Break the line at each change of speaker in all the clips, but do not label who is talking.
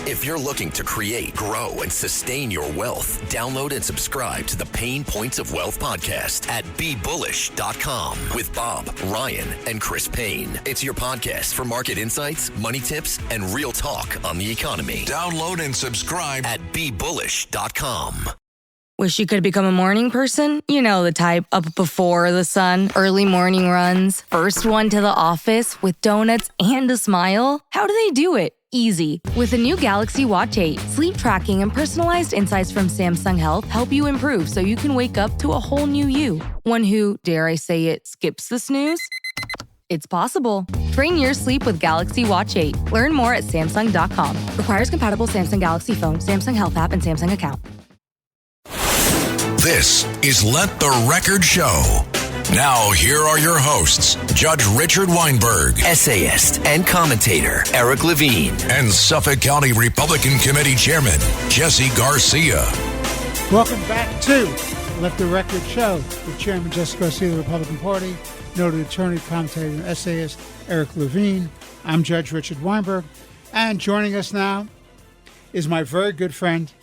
If you're looking to create, grow, and sustain your wealth, download and subscribe to the Pain Points of Wealth podcast at BeBullish.com with Bob, Ryan, and Chris Payne. It's your podcast for market insights, money tips, and real talk on the economy. Download and subscribe at BeBullish.com.
Wish you could become a morning person? You know the type, up before the sun, early morning runs, first one to the office with donuts and a smile. How do they do it? Easy. With the new Galaxy Watch 8, sleep tracking and personalized insights from Samsung Health help you improve so you can wake up to a whole new you. One who, dare I say it, skips the snooze? It's possible. Train your sleep with Galaxy Watch 8. Learn more at Samsung.com. Requires compatible Samsung Galaxy phone, Samsung Health app, and Samsung account.
This is Let the Record Show. Now, here are your hosts, Judge Richard Weinberg, essayist and commentator Eric Levine, and Suffolk County Republican Committee Chairman Jesse Garcia.
Welcome back to Let the Record Show with Chairman Jesse Garcia of the Republican Party, noted attorney, commentator, and essayist Eric Levine. I'm Judge Richard Weinberg, and joining us now is my very good friend,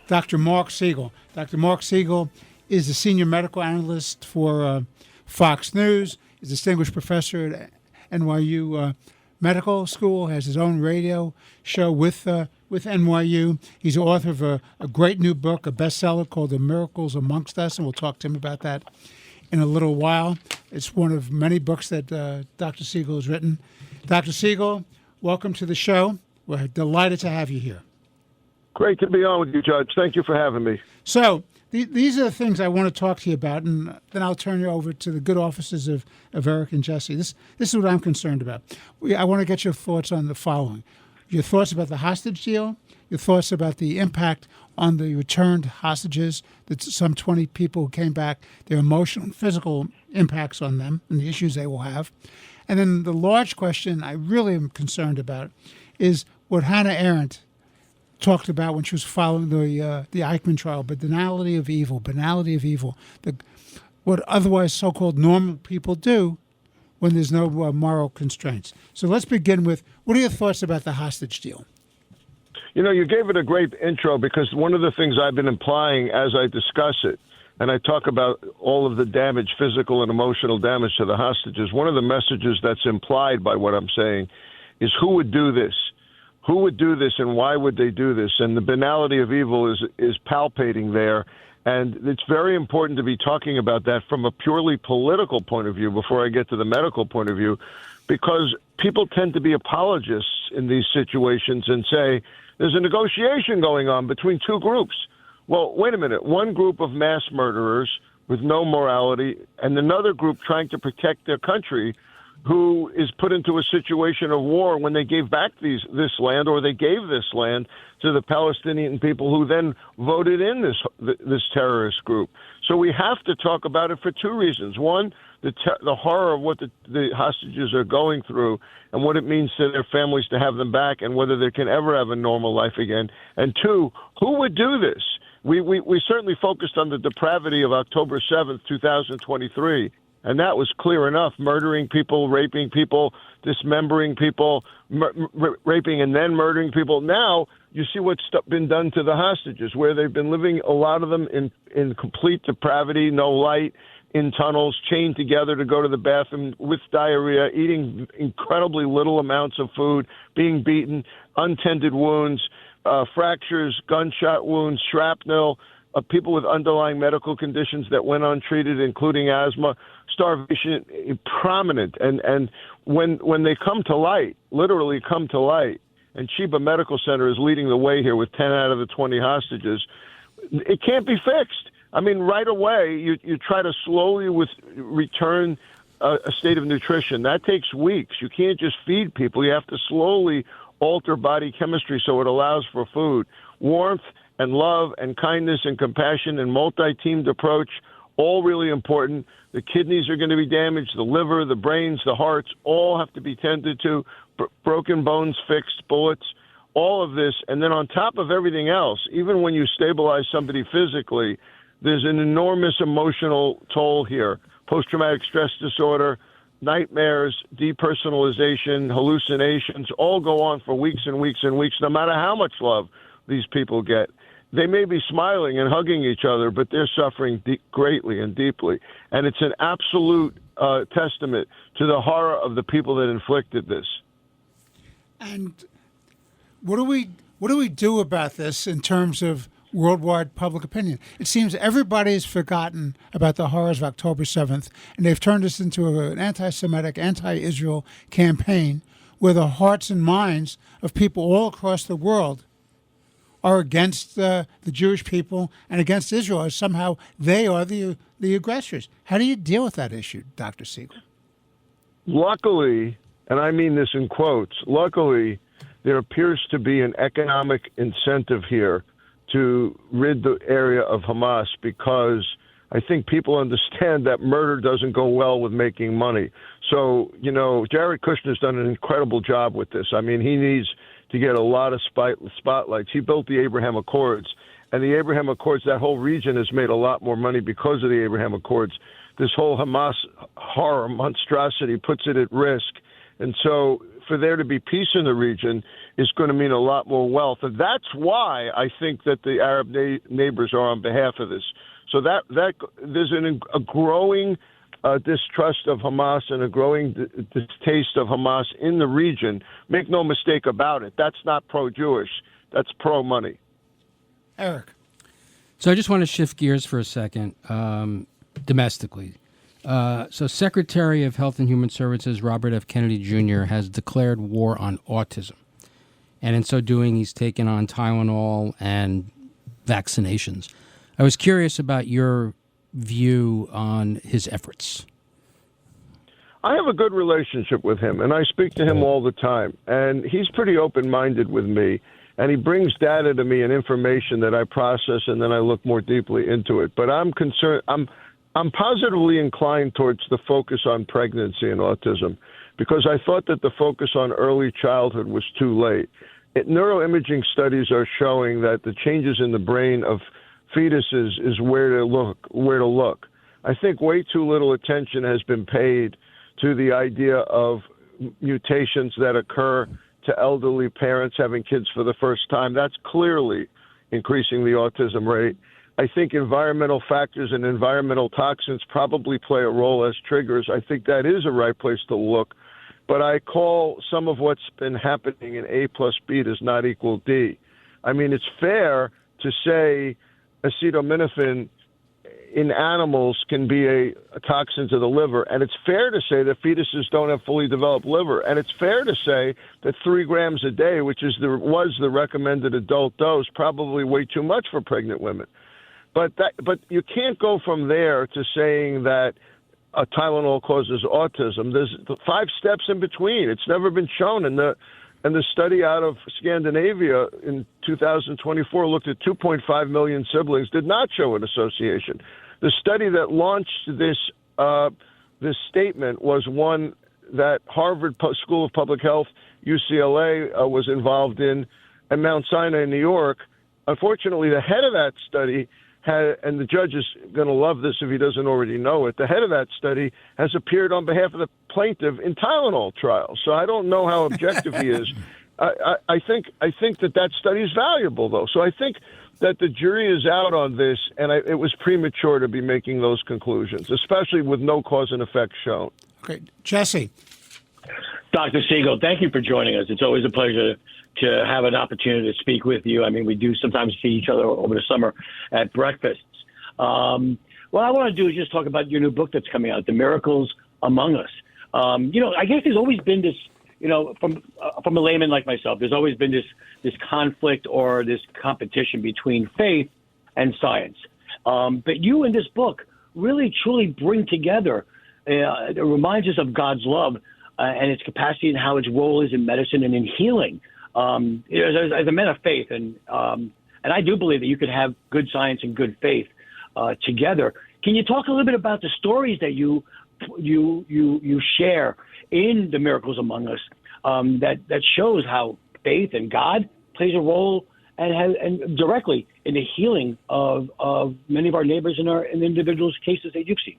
Dr. Marc Siegel. Dr. Marc Siegel is the senior medical analyst for Fox News. He's a distinguished professor at NYU Medical School, has his own radio show with NYU. He's the author of a great new book, a bestseller called The Miracles Amongst Us, and we'll talk to him about that in a little while. It's one of many books that Dr. Siegel has written. Dr. Siegel, welcome to the show. We're delighted to have you here.
Great to be on with you, Judge. Thank you for having me.
So these are the things I want to talk to you about, and then I'll turn you over to the good offices of Eric and Jesse. This is what I'm concerned about. I want to get your thoughts on the following. Your thoughts about the hostage deal, your thoughts about the impact on the returned hostages, that some 20 people who came back, their emotional and physical impacts on them and the issues they will have. And then the large question I really am concerned about is what Hannah Arendt talked about when she was following the Eichmann trial, but banality of evil, what otherwise so-called normal people do when there's no moral constraints. So let's begin with, what are your thoughts about the hostage deal?
You know, you gave it a great intro because one of the things I've been implying as I discuss it, and I talk about all of the damage, physical and emotional damage to the hostages, one of the messages that's implied by what I'm saying is who would do this? Who would do this and why would they do this? And the banality of evil is palpating there. And it's very important to be talking about that from a purely political point of view before I get to the medical point of view, because people tend to be apologists in these situations and say, there's a negotiation going on between two groups. Well, wait a minute. One group of mass murderers with no morality and another group trying to protect their country who is put into a situation of war when they gave back this land, or they gave this land to the Palestinian people who then voted in this terrorist group. So we have to talk about it for two reasons. One, the horror of what the hostages are going through and what it means to their families to have them back and whether they can ever have a normal life again. And two, who would do this? We certainly focused on the depravity of October 7th, 2023. And that was clear enough, murdering people, raping people, dismembering people, raping and then murdering people. Now you see what's been done to the hostages, where they've been living, a lot of them, in complete depravity, no light, in tunnels, chained together to go to the bathroom with diarrhea, eating incredibly little amounts of food, being beaten, untended wounds, fractures, gunshot wounds, shrapnel, people with underlying medical conditions that went untreated, including asthma, starvation, prominent. And when they come to light, literally come to light, and Sheba Medical Center is leading the way here with 10 out of the 20 hostages, it can't be fixed. I mean, right away, you try to slowly return a state of nutrition. That takes weeks. You can't just feed people. You have to slowly alter body chemistry so it allows for food. Warmth and love and kindness and compassion and multi-teamed approach, all really important. The kidneys are going to be damaged, the liver, the brains, the hearts, all have to be tended to, broken bones fixed, bullets, all of this. And then on top of everything else, even when you stabilize somebody physically, there's an enormous emotional toll here. Post-traumatic stress disorder, nightmares, depersonalization, hallucinations, all go on for weeks and weeks and weeks, no matter how much love these people get. They may be smiling and hugging each other, but they're suffering greatly and deeply. And it's an absolute testament to the horror of the people that inflicted this.
And what do we do about this in terms of worldwide public opinion? It seems everybody's forgotten about the horrors of October 7th, and they've turned this into an anti-Semitic, anti-Israel campaign where the hearts and minds of people all across the world are against the Jewish people and against Israel, as somehow they are the aggressors. How do you deal with that issue, Dr. Siegel?
Luckily, and I mean this in quotes, luckily, there appears to be an economic incentive here to rid the area of Hamas, because I think people understand that murder doesn't go well with making money. So, Jared Kushner's done an incredible job with this. I mean, he needs to get a lot of spotlights. He built the Abraham Accords, and the Abraham Accords, that whole region has made a lot more money because of the Abraham Accords. This whole Hamas horror monstrosity puts it at risk. And so for there to be peace in the region is going to mean a lot more wealth. And that's why I think that the Arab neighbors are on behalf of this. So that there's a growing distrust of Hamas and a growing distaste of Hamas in the region. Make no mistake about it. That's not pro-Jewish. That's pro-money.
Eric.
So I just want to shift gears for a second, domestically. So Secretary of Health and Human Services Robert F. Kennedy Jr. has declared war on autism. And in so doing, he's taken on Tylenol and vaccinations. I was curious about your view on his efforts.
I have a good relationship with him, and I speak to him all the time. And he's pretty open-minded with me, and he brings data to me and information that I process, and then I look more deeply into it. But I'm concerned. I'm positively inclined towards the focus on pregnancy and autism, because I thought that the focus on early childhood was too late. Neuroimaging studies are showing that the changes in the brain of fetuses is where to look. I think way too little attention has been paid to the idea of mutations that occur to elderly parents having kids for the first time. That's clearly increasing the autism rate. I think environmental factors and environmental toxins probably play a role as triggers. I think that is a right place to look. But I call some of what's been happening in A plus B does not equal D. I mean, it's fair to say acetaminophen in animals can be a toxin to the liver, and it's fair to say that fetuses don't have fully developed liver, and it's fair to say that 3 grams a day, which was the recommended adult dose, probably way too much for pregnant women. But you can't go from there to saying that Tylenol causes autism. There's 5 steps in between. It's never been shown. And the study out of Scandinavia in 2024 looked at 2.5 million siblings, did not show an association. The study that launched this statement was one that Harvard School of Public Health, UCLA was involved in, and Mount Sinai in New York. Unfortunately, the head of that study and the judge is going to love this if he doesn't already know it, the head of that study has appeared on behalf of the plaintiff in Tylenol trials. So I don't know how objective he is. I think that study is valuable, though. So I think that the jury is out on this, and it was premature to be making those conclusions, especially with no cause and effect shown.
Okay. Jesse.
Dr. Siegel, thank you for joining us. It's always a pleasure to have an opportunity to speak with you. I mean, we do sometimes see each other over the summer at breakfasts. What I want to do is just talk about your new book that's coming out, The Miracles Among Us. I guess there's always been this, from a layman like myself, there's always been this conflict or this competition between faith and science. But you in this book really, truly bring together, it reminds us of God's love and its capacity and how its role is in medicine and in healing. As a man of faith, and I do believe that you could have good science and good faith together. Can you talk a little bit about the stories that you share in The Miracles Among Us that shows how faith and God plays a role and directly in the healing of many of our neighbors and in individuals' cases that you've seen?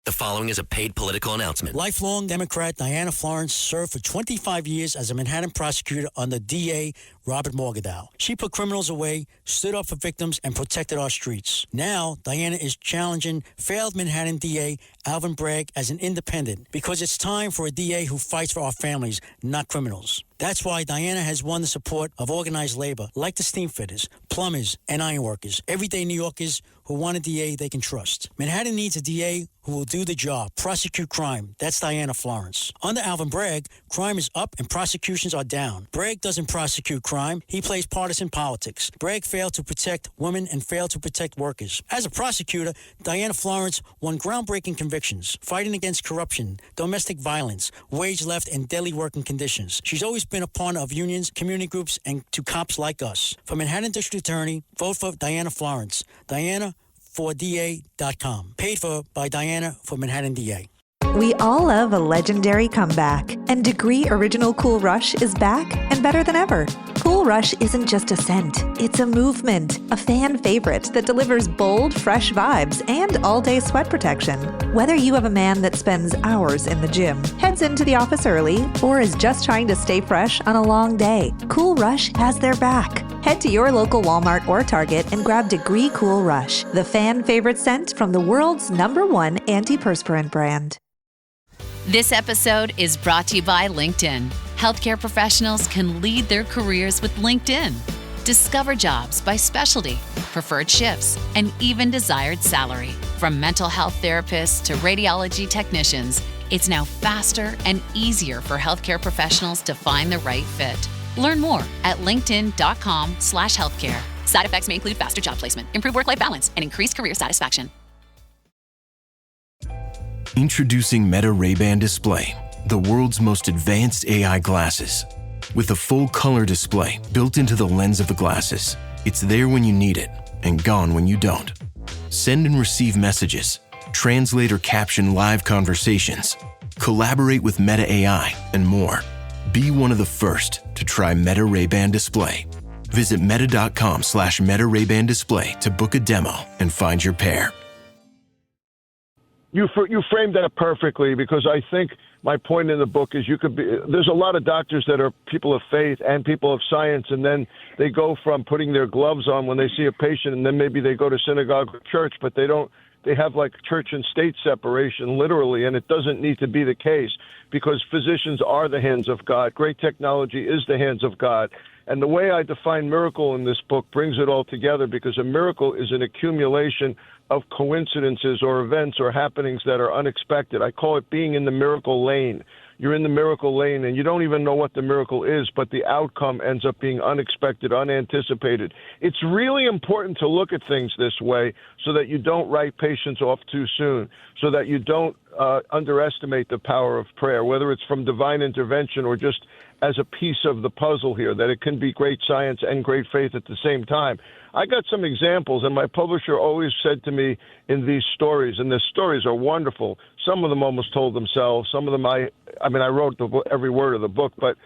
The following is a paid political announcement.
Lifelong Democrat Diana Florence served for 25 years as a Manhattan prosecutor under DA Robert Morgenthau. She put criminals away, stood up for victims, and protected our streets. Now, Diana is challenging failed Manhattan DA Alvin Bragg as an independent because it's time for a DA who fights for our families, not criminals. That's why Diana has won the support of organized labor, like the steam fitters, plumbers, and ironworkers, everyday New Yorkers who want a DA they can trust. Manhattan needs a DA who will do the job, prosecute crime. That's Diana Florence. Under Alvin Bragg, crime is up and prosecutions are down. Bragg doesn't prosecute crime. He plays partisan politics. Bragg failed to protect women and failed to protect workers. As a prosecutor, Diana Florence won groundbreaking convictions, fighting against corruption, domestic violence, wage theft, and deadly working conditions. She's always been a partner of unions, community groups, and to cops like us. For Manhattan District Attorney, vote for Diana Florence. Diana4DA.com. Paid for by Diana for Manhattan DA.
We all love a legendary comeback, and Degree Original Cool Rush is back and better than ever. Cool Rush isn't just a scent, it's a movement, a fan favorite that delivers bold, fresh vibes and all-day sweat protection. Whether you have a man that spends hours in the gym, heads into the office early, or is just trying to stay fresh on a long day, Cool Rush has their back. Head to your local Walmart or Target and grab Degree Cool Rush, the fan favorite scent from the world's #1 antiperspirant brand.
This episode is brought to you by LinkedIn. Healthcare professionals can lead their careers with LinkedIn. Discover jobs by specialty, preferred shifts, and even desired salary. From mental health therapists to radiology technicians, it's now faster and easier for healthcare professionals to find the right fit. Learn more at linkedin.com/healthcare. Side effects may include faster job placement, improved work-life balance, and increased career satisfaction.
Introducing Meta Ray-Ban Display, the world's most advanced AI glasses. With a full color display built into the lens of the glasses, it's there when you need it and gone when you don't. Send and receive messages, translate or caption live conversations, collaborate with Meta AI, and more. Be one of the first to try Meta Ray-Ban Display. Visit meta.com/Meta Ray-Ban Display to book a demo and find your pair.
You framed that perfectly, because I think my point in the book is there's a lot of doctors that are people of faith and people of science, and then they go from putting their gloves on when they see a patient, and then maybe they go to synagogue or church, but they have like church and state separation, literally, and it doesn't need to be the case, because physicians are the hands of God. Great technology is the hands of God. And the way I define miracle in this book brings it all together, because a miracle is an accumulation of coincidences or events or happenings that are unexpected. I call it being in the miracle lane. You're in the miracle lane and you don't even know what the miracle is, but the outcome ends up being unexpected, unanticipated. It's really important to look at things this way so that you don't write patients off too soon, so that you don't underestimate the power of prayer, whether it's from divine intervention or just as a piece of the puzzle here, that it can be great science and great faith at the same time. I got some examples, and my publisher always said to me in these stories, and the stories are wonderful. Some of them almost told themselves. Some of them, I wrote every word of the book, but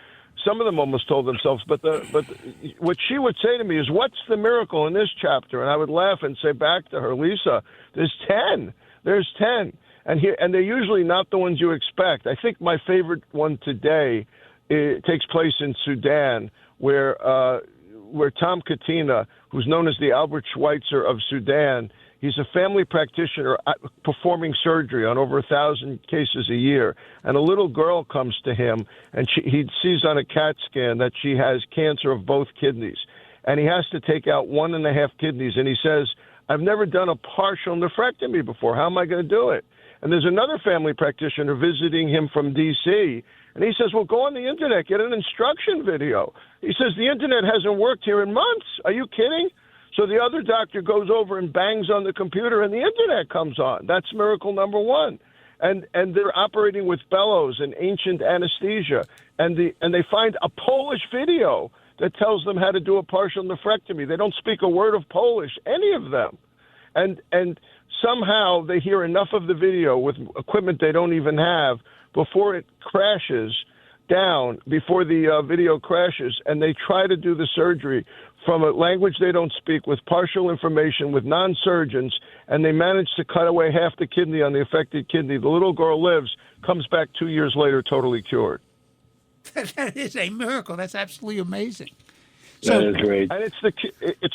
some of them almost told themselves. But what she would say to me is, "What's the miracle in this chapter?" And I would laugh and say back to her, "Lisa, there's 10. There's 10." And they're usually not the ones you expect. I think my favorite one today takes place in Sudan, where Tom Katina, who's known as the Albert Schweitzer of Sudan, he's a family practitioner performing surgery on over 1,000 cases a year. And a little girl comes to him, and he sees on a CAT scan that she has cancer of both kidneys. And he has to take out 1.5 kidneys. And he says, "I've never done a partial nephrectomy before. How am I going to do it?" And there's another family practitioner visiting him from D.C., and he says, "Well, go on the Internet, get an instruction video." He says, "The Internet hasn't worked here in months. Are you kidding?" So the other doctor goes over and bangs on the computer, and the Internet comes on. That's miracle number one. And they're operating with bellows and ancient anesthesia. And they find a Polish video that tells them how to do a partial nephrectomy. They don't speak a word of Polish, any of them. And somehow they hear enough of the video with equipment they don't even have before it crashes down, before the video crashes, and they try to do the surgery from a language they don't speak, with partial information, with non-surgeons, and they managed to cut away half the kidney on the affected kidney. The little girl lives, comes back 2 years later totally cured.
That is a miracle. That's absolutely amazing.
That is great.
And it's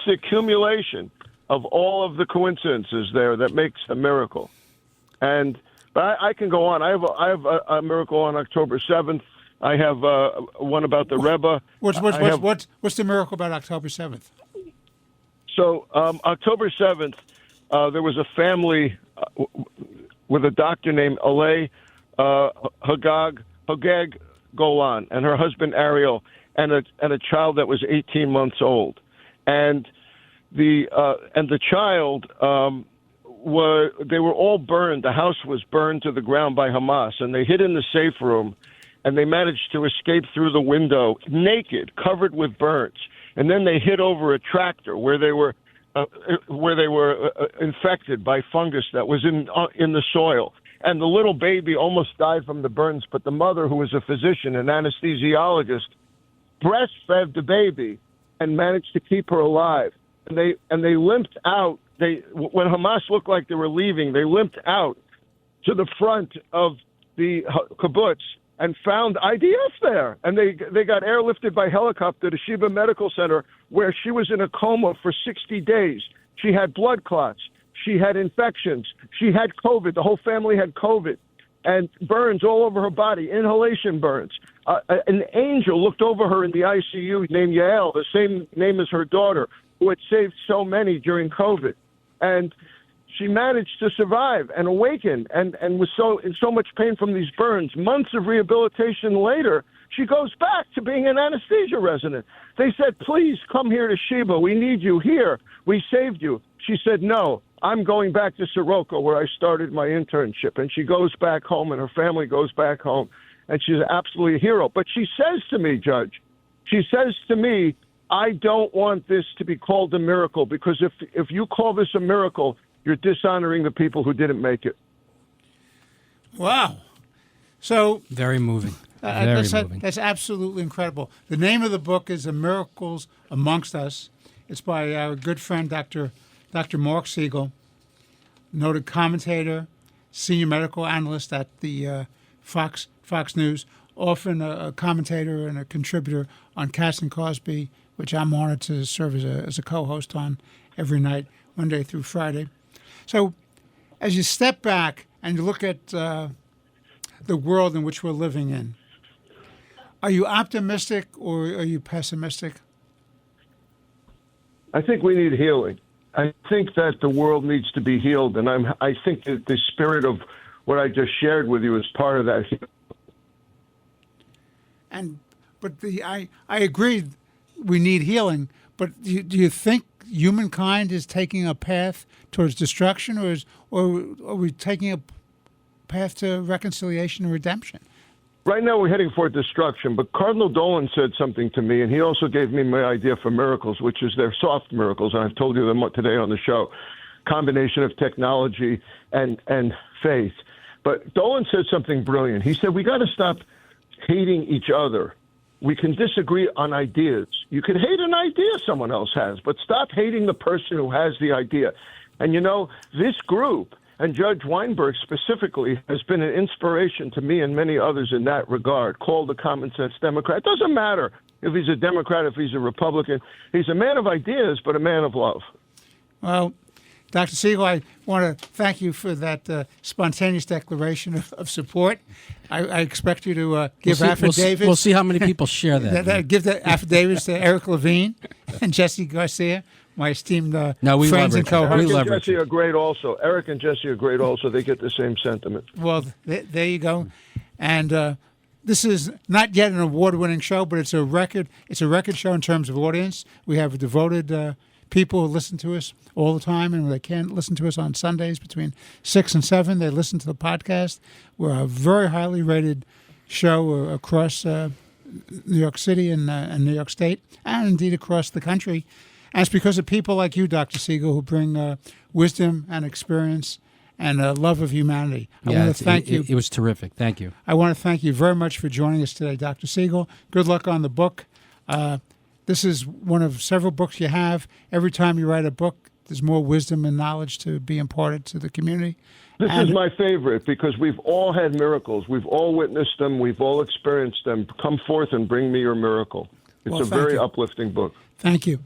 the accumulation of all of the coincidences there that makes the miracle. But I can go on. I have a miracle on October 7th. I have one about the Rebbe.
What's the miracle about October 7th?
So October 7th, there was a family with a doctor named Alay Hagag Golan and her husband Ariel and a child that was 18 months old, and the child they were all burned. The house was burned to the ground by Hamas, and they hid in the safe room. And they managed to escape through the window, naked, covered with burns. And then they hid over a tractor where they were infected by fungus that was in the soil. And the little baby almost died from the burns, but the mother, who was a physician, an anesthesiologist, breastfed the baby and managed to keep her alive. And they limped out. When Hamas looked like they were leaving, they limped out to the front of the kibbutz and found IDF there. And they got airlifted by helicopter to Sheba Medical Center, where she was in a coma for 60 days. She had blood clots. She had infections. She had COVID. The whole family had COVID. And burns all over her body, inhalation burns. An angel looked over her in the ICU named Yael, the same name as her daughter, who had saved so many during COVID. And she managed to survive and awaken and was in so much pain from these burns. Months of rehabilitation later, she goes back to being an anesthesia resident. They said, please come here to Sheba. We need you here. We saved you. She said, no, I'm going back to Soroka, where I started my internship. And she goes back home, and her family goes back home. And she's absolutely a hero. But she says to me, Judge, I don't want this to be called a miracle, because if you call this a miracle, you're dishonoring the people who didn't make it.
Wow. So
very moving.
Moving. That's absolutely incredible. The name of the book is The Miracles Amongst Us. It's by our good friend, Dr. Marc Siegel, noted commentator, senior medical analyst at the Fox News, often a commentator and a contributor on Cass and Cosby, which I'm honored to serve as a co-host on every night, Monday through Friday. So as you step back and you look at the world in which we're living in, are you optimistic or are you pessimistic?
I think we need healing. I think that the world needs to be healed, and I think that the spirit of what I just shared with you is part of that.
I agree we need healing, but do you think humankind is taking a path towards destruction, or are we taking a path to reconciliation and redemption?
Right now we're heading for destruction, but Cardinal Dolan said something to me, and he also gave me my idea for miracles, which is they're soft miracles, and I've told you them today on the show, combination of technology and faith. But Dolan said something brilliant. He said, we got to stop hating each other. We can disagree on ideas. You can hate an idea someone else has, but stop hating the person who has the idea. And, this group, and Judge Weinberg specifically, has been an inspiration to me and many others in that regard, called the common sense Democrat. It doesn't matter if he's a Democrat, if he's a Republican. He's a man of ideas, but a man of love.
Well, Dr. Siegel, I want to thank you for that spontaneous declaration of support. I expect you to give affidavits.
We'll see how many people share that.
Give the affidavits to Eric Levine and Jesse Garcia, my esteemed friends and co-hosts.
Eric and Jesse are great also. Eric and Jesse are great also. They get the same sentiment.
Well, there you go. And this is not yet an award-winning show, but it's a record show in terms of audience. We have devoted people who listen to us all the time, and they can't listen to us on Sundays between 6 and 7. They listen to the podcast. We're a very highly rated show across New York City and New York State, and indeed across the country. And it's because of people like you, Dr. Siegel, who bring wisdom and experience and a love of humanity. I want to thank you.
It was terrific. Thank you.
I want to thank you very much for joining us today, Dr. Siegel. Good luck on the book. This is one of several books you have. Every time you write a book, there's more wisdom and knowledge to be imparted to the community.
This is my favorite because we've all had miracles. We've all witnessed them. We've all experienced them. Come forth and bring me your miracle. It's a very uplifting book.
Thank you.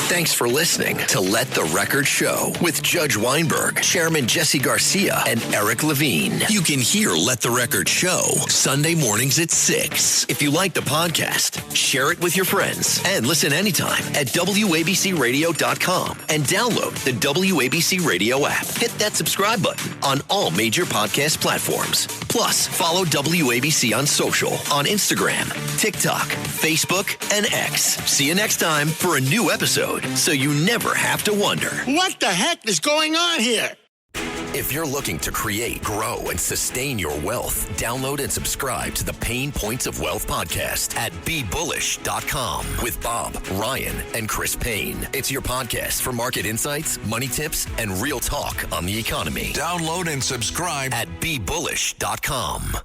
Thanks for listening to Let the Record Show with Judge Weinberg, Chairman Jesse Garcia, and Eric Levine. You can hear Let the Record Show Sunday mornings at 6. If you like the podcast, share it with your friends and listen anytime at WABCRadio.com and download the WABC Radio app. Hit that subscribe button on all major podcast platforms. Plus, follow WABC on social on Instagram, TikTok, Facebook, and X. See you next time for a new episode, so you never have to wonder.
What the heck is going on here?
If you're looking to create, grow, and sustain your wealth, download and subscribe to the Pain Points of Wealth podcast at BeBullish.com with Bob, Ryan, and Chris Payne. It's your podcast for market insights, money tips, and real talk on the economy.
Download and subscribe
at BeBullish.com.